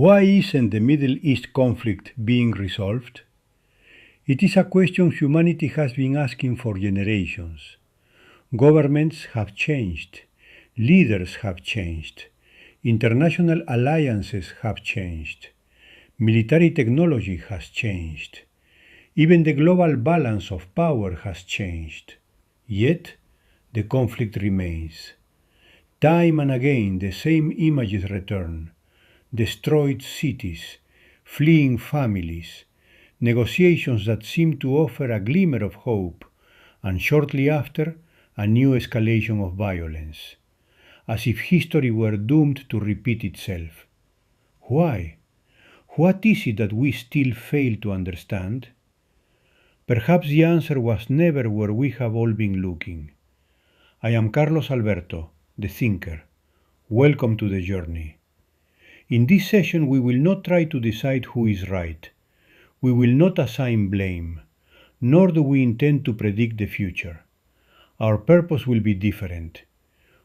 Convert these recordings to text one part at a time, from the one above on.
Why isn't the Middle East conflict being resolved? It is a question humanity has been asking for generations. Governments have changed, leaders have changed, international alliances have changed, military technology has changed, even the global balance of power has changed. Yet, the conflict remains. Time and again the same images return: destroyed cities, fleeing families, negotiations that seem to offer a glimmer of hope, and shortly after, a new escalation of violence, as if history were doomed to repeat itself. Why? What is it that we still fail to understand? Perhaps the answer was never where we have all been looking. I am Carlos Alberto, the thinker. Welcome to the journey. In this session, we will not try to decide who is right. We will not assign blame, nor do we intend to predict the future. Our purpose will be different.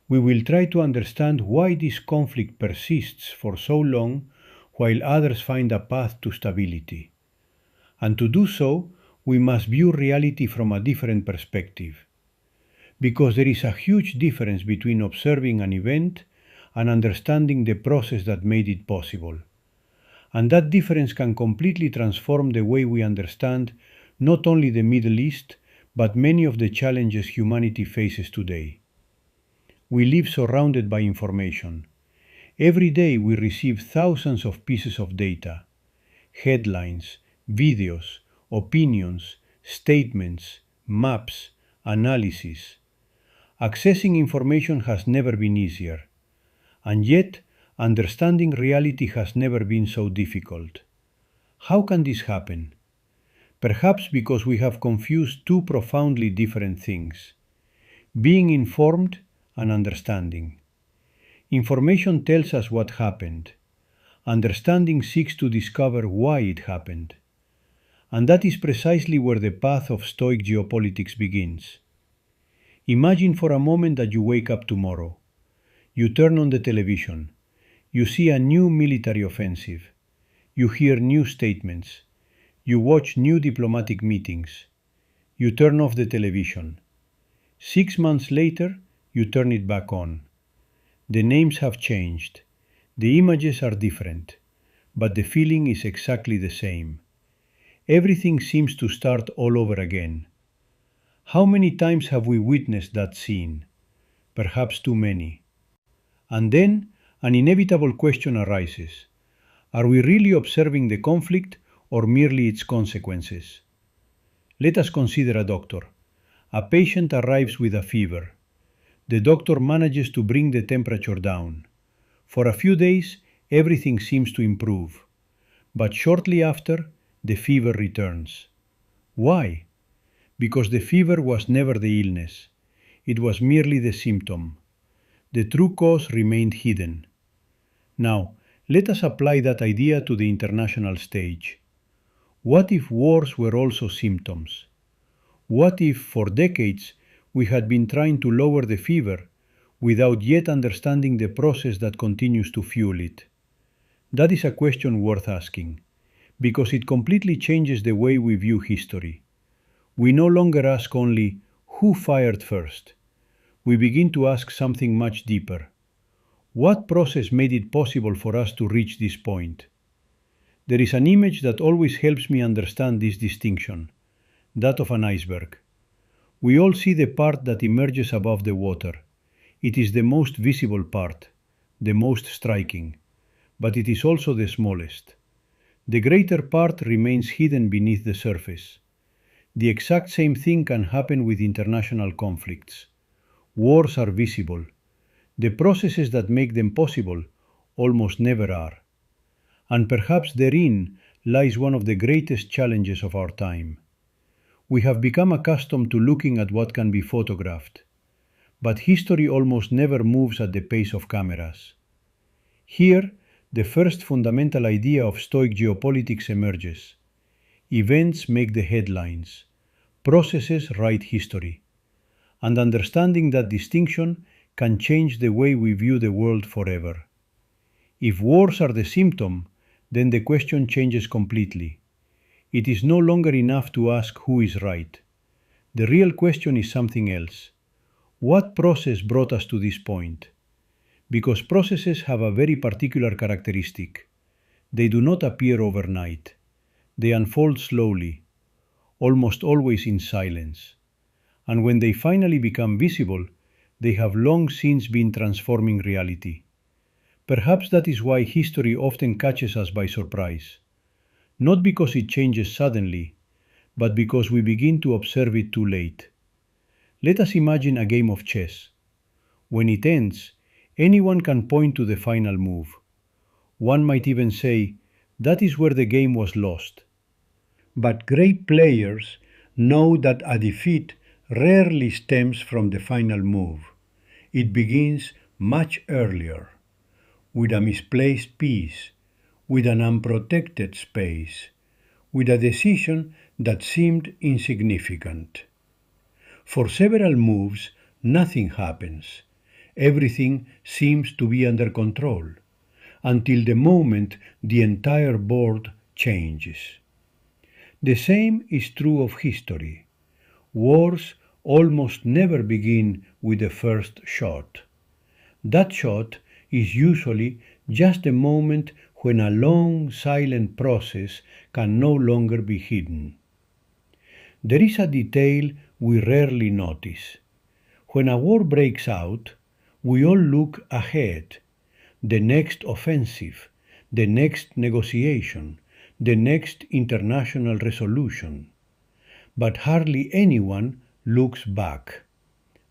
We will try to understand why this conflict persists for so long while others find a path to stability. And to do so, we must view reality from a different perspective. Because there is a huge difference between observing an event and understanding the process that made it possible. And that difference can completely transform the way we understand not only the Middle East, but many of the challenges humanity faces today. We live surrounded by information. Every day we receive thousands of pieces of data, headlines, videos, opinions, statements, maps, analysis. Accessing information has never been easier. And yet, understanding reality has never been so difficult. How can this happen? Perhaps because we have confused two profoundly different things: being informed and understanding. Information tells us what happened. Understanding seeks to discover why it happened. And that is precisely where the path of Stoic Geopolitics begins. Imagine for a moment that you wake up tomorrow. You turn on the television. You see a new military offensive. You hear new statements. You watch new diplomatic meetings. You turn off the television. 6 months later, you turn it back on. The names have changed. The images are different. But the feeling is exactly the same. Everything seems to start all over again. How many times have we witnessed that scene? Perhaps too many. And then, an inevitable question arises. Are we really observing the conflict or merely its consequences? Let us consider a doctor. A patient arrives with a fever. The doctor manages to bring the temperature down. For a few days, everything seems to improve. But shortly after, the fever returns. Why? Because the fever was never the illness. It was merely the symptom. The true cause remained hidden. Now, let us apply that idea to the international stage. What if wars were also symptoms? What if, for decades, we had been trying to lower the fever without yet understanding the process that continues to fuel it? That is a question worth asking, because it completely changes the way we view history. We no longer ask only, who fired first? We begin to ask something much deeper. What process made it possible for us to reach this point? There is an image that always helps me understand this distinction, that of an iceberg. We all see the part that emerges above the water. It is the most visible part, the most striking, but it is also the smallest. The greater part remains hidden beneath the surface. The exact same thing can happen with international conflicts. Wars are visible. The processes that make them possible almost never are. And perhaps therein lies one of the greatest challenges of our time. We have become accustomed to looking at what can be photographed, but history almost never moves at the pace of cameras. Here, the first fundamental idea of Stoic geopolitics emerges. Events make the headlines. Processes write history. And understanding that distinction can change the way we view the world forever. If wars are the symptom, then the question changes completely. It is no longer enough to ask who is right. The real question is something else. What process brought us to this point? Because processes have a very particular characteristic. They do not appear overnight. They unfold slowly, almost always in silence. And when they finally become visible, they have long since been transforming reality. Perhaps that is why history often catches us by surprise. Not because it changes suddenly, but because we begin to observe it too late. Let us imagine a game of chess. When it ends, anyone can point to the final move. One might even say, that is where the game was lost. But great players know that a defeat rarely stems from the final move. It begins much earlier, with a misplaced piece, with an unprotected space, with a decision that seemed insignificant. For several moves, nothing happens. Everything seems to be under control, until the moment the entire board changes. The same is true of history. Wars almost never begin with the first shot. That shot is usually just a moment when a long, silent process can no longer be hidden. There is a detail we rarely notice. When a war breaks out, we all look ahead. The next offensive, the next negotiation, the next international resolution. But hardly anyone looks back.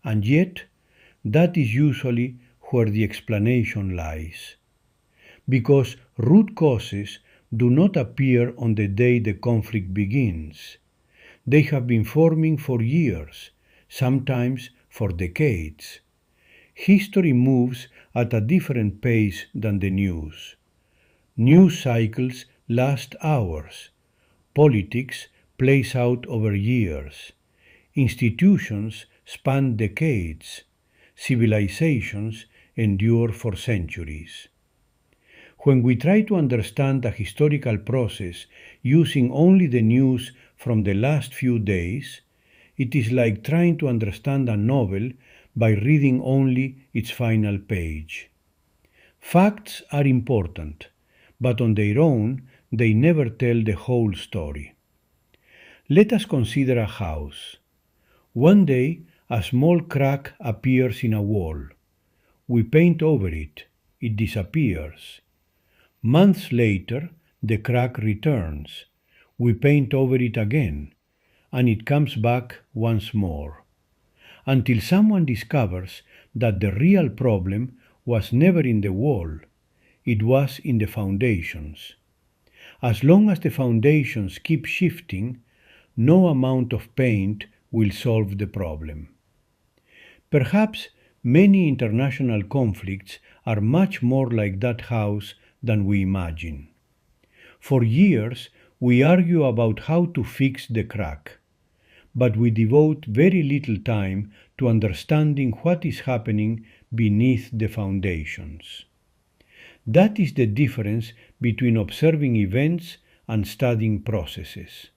And yet, that is usually where the explanation lies. Because root causes do not appear on the day the conflict begins. They have been forming for years, sometimes for decades. History moves at a different pace than the news. News cycles last hours. Politics plays out over years. Institutions span decades. Civilizations endure for centuries. When we try to understand a historical process using only the news from the last few days, it is like trying to understand a novel by reading only its final page. Facts are important, but on their own they never tell the whole story. Let us consider a house. One day a small crack appears in a wall. We paint over it. It disappears. Months later, the crack returns. We paint over it again, and it comes back once more. Until someone discovers that the real problem was never in the wall, it was in the foundations. As long as the foundations keep shifting, no amount of paint will solve the problem. Perhaps many international conflicts are much more like that house than we imagine. For years, we argue about how to fix the crack, but we devote very little time to understanding what is happening beneath the foundations. That is the difference between observing events and studying processes.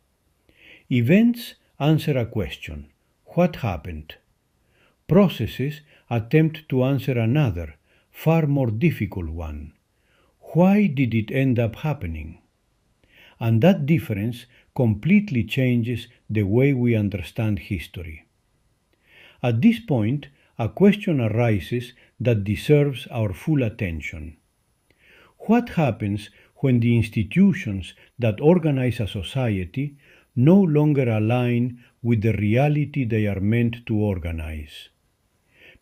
Events answer a question: what happened? Processes attempt to answer another, far more difficult one: why did it end up happening? And that difference completely changes the way we understand history. At this point, a question arises that deserves our full attention. What happens when the institutions that organize a society no longer align with the reality they are meant to organize?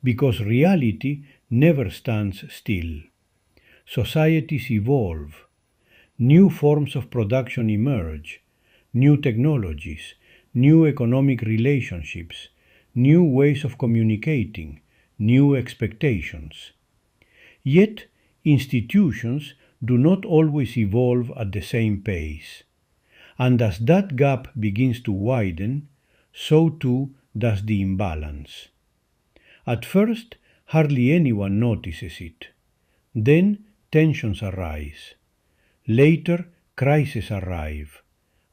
Because reality never stands still. Societies evolve. New forms of production emerge. New technologies, new economic relationships, new ways of communicating, new expectations. Yet, institutions do not always evolve at the same pace. And as that gap begins to widen, so too does the imbalance. At first, hardly anyone notices it. Then tensions arise. Later, crises arrive,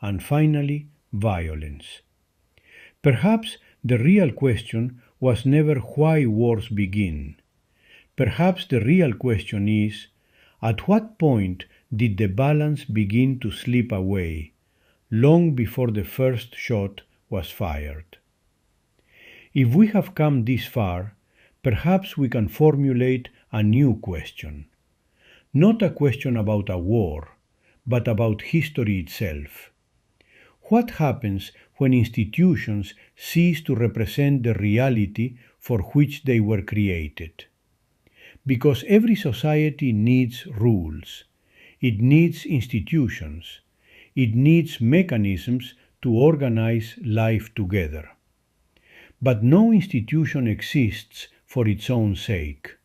and finally, violence. Perhaps the real question was never why wars begin. Perhaps the real question is, at what point did the balance begin to slip away, long before the first shot was fired? If we have come this far, perhaps we can formulate a new question. Not a question about a war, but about history itself. What happens when institutions cease to represent the reality for which they were created? Because every society needs rules. It needs institutions. It needs mechanisms to organize life together. But no institution exists for its own sake.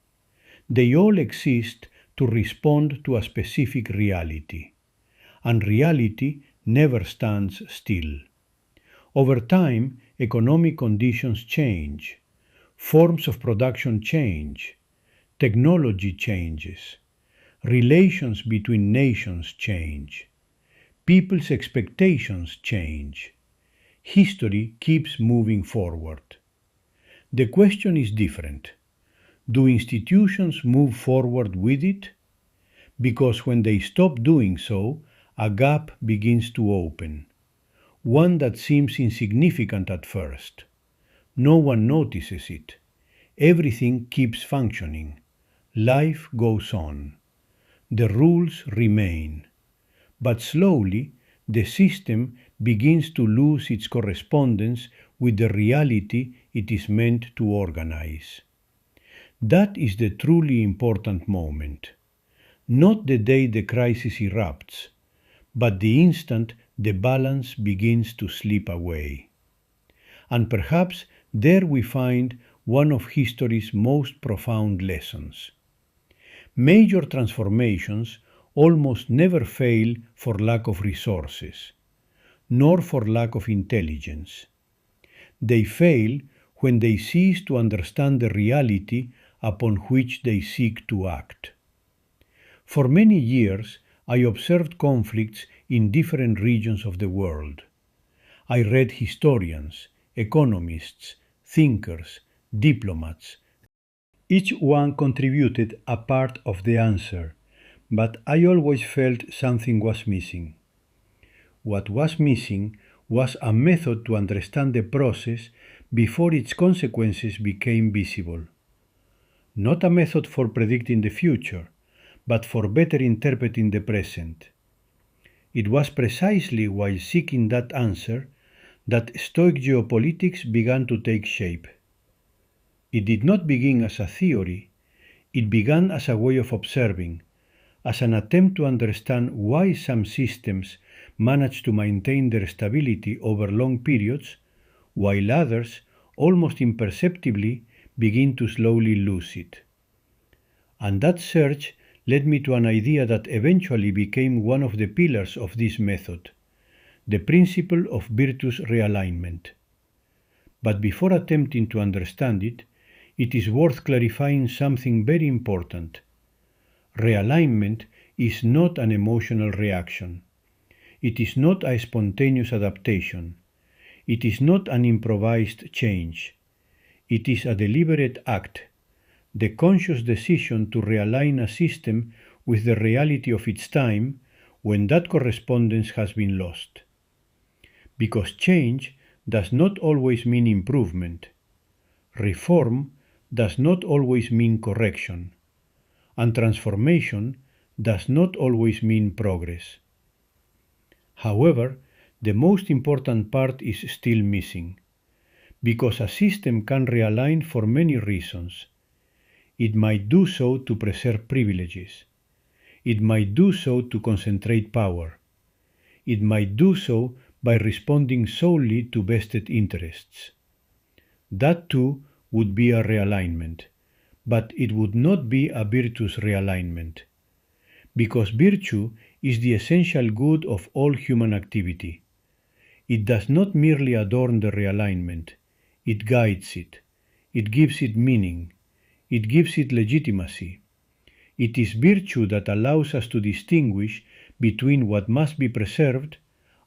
They all exist to respond to a specific reality. And reality never stands still. Over time, economic conditions change. Forms of production change. Technology changes. Relations between nations change. People's expectations change. History keeps moving forward. The question is different. Do institutions move forward with it? Because when they stop doing so, a gap begins to open. One that seems insignificant at first. No one notices it. Everything keeps functioning. Life goes on. The rules remain. But slowly, the system begins to lose its correspondence with the reality it is meant to organize. That is the truly important moment. Not the day the crisis erupts, but the instant the balance begins to slip away. And perhaps there we find one of history's most profound lessons. Major transformations almost never fail for lack of resources, nor for lack of intelligence. They fail when they cease to understand the reality upon which they seek to act. For many years, I observed conflicts in different regions of the world. I read historians, economists, thinkers, diplomats. Each one contributed a part of the answer, but I always felt something was missing. What was missing was a method to understand the process before its consequences became visible. Not a method for predicting the future, but for better interpreting the present. It was precisely while seeking that answer that Stoic Geopolitics began to take shape. It did not begin as a theory, it began as a way of observing, as an attempt to understand why some systems manage to maintain their stability over long periods, while others, almost imperceptibly, begin to slowly lose it. And that search led me to an idea that eventually became one of the pillars of this method, the principle of virtuous realignment. But before attempting to understand it, it is worth clarifying something very important. Realignment is not an emotional reaction. It is not a spontaneous adaptation. It is not an improvised change. It is a deliberate act, the conscious decision to realign a system with the reality of its time when that correspondence has been lost. Because change does not always mean improvement. Reform does not always mean correction. And transformation does not always mean progress. However, the most important part is still missing, because a system can realign for many reasons. It might do so to preserve privileges. It might do so to concentrate power. It might do so by responding solely to vested interests. That too would be a realignment, but it would not be a virtuous realignment, because virtue is the essential good of all human activity. It does not merely adorn the realignment, it guides it gives it meaning, it gives it legitimacy. It is virtue that allows us to distinguish between what must be preserved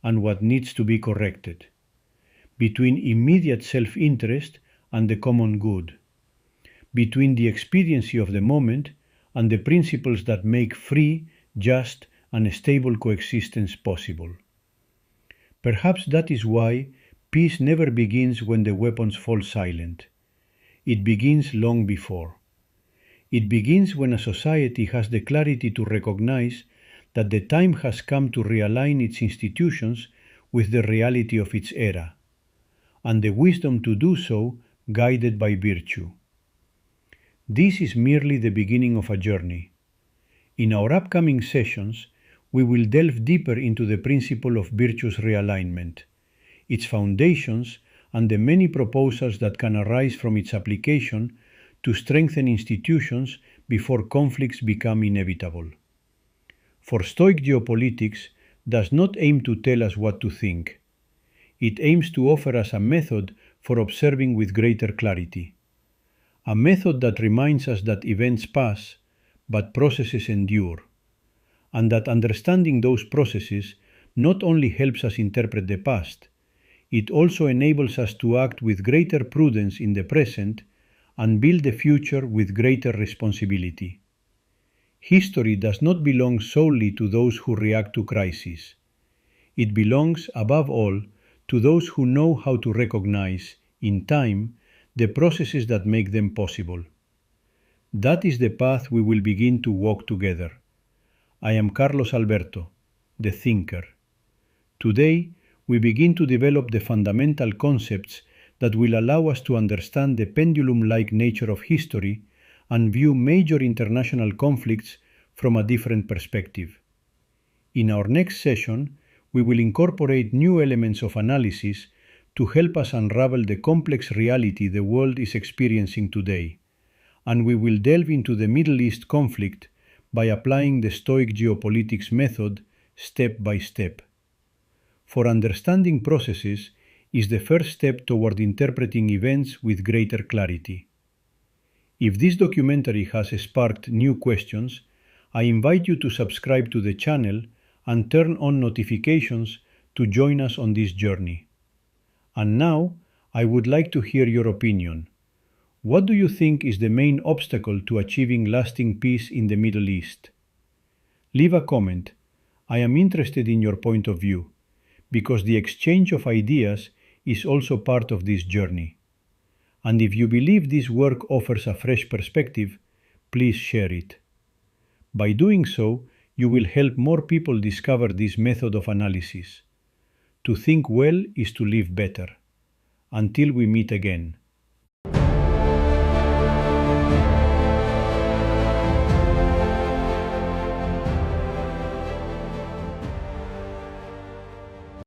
and what needs to be corrected, between immediate self-interest and the common good, between the expediency of the moment and the principles that make free, just, and stable coexistence possible. Perhaps that is why peace never begins when the weapons fall silent. It begins long before. It begins when a society has the clarity to recognize that the time has come to realign its institutions with the reality of its era, and the wisdom to do so guided by virtue. This is merely the beginning of a journey. In our upcoming sessions, we will delve deeper into the principle of virtuous realignment, its foundations, and the many proposals that can arise from its application to strengthen institutions before conflicts become inevitable. For Stoic Geopolitics does not aim to tell us what to think. It aims to offer us a method for observing with greater clarity. A method that reminds us that events pass, but processes endure, and that understanding those processes not only helps us interpret the past, it also enables us to act with greater prudence in the present and build the future with greater responsibility. History does not belong solely to those who react to crises. It belongs, above all, to those who know how to recognize, in time, the processes that make them possible. That is the path we will begin to walk together. I am Carlos Alberto, the thinker. Today, we begin to develop the fundamental concepts that will allow us to understand the pendulum-like nature of history and view major international conflicts from a different perspective. In our next session, we will incorporate new elements of analysis to help us unravel the complex reality the world is experiencing today, and we will delve into the Middle East conflict by applying the Stoic Geopolitics method step by step. For understanding processes is the first step toward interpreting events with greater clarity. If this documentary has sparked new questions, I invite you to subscribe to the channel and turn on notifications to join us on this journey. And now, I would like to hear your opinion. What do you think is the main obstacle to achieving lasting peace in the Middle East? Leave a comment. I am interested in your point of view, because the exchange of ideas is also part of this journey. And if you believe this work offers a fresh perspective, please share it. By doing so, you will help more people discover this method of analysis. To think well is to live better. Until we meet again.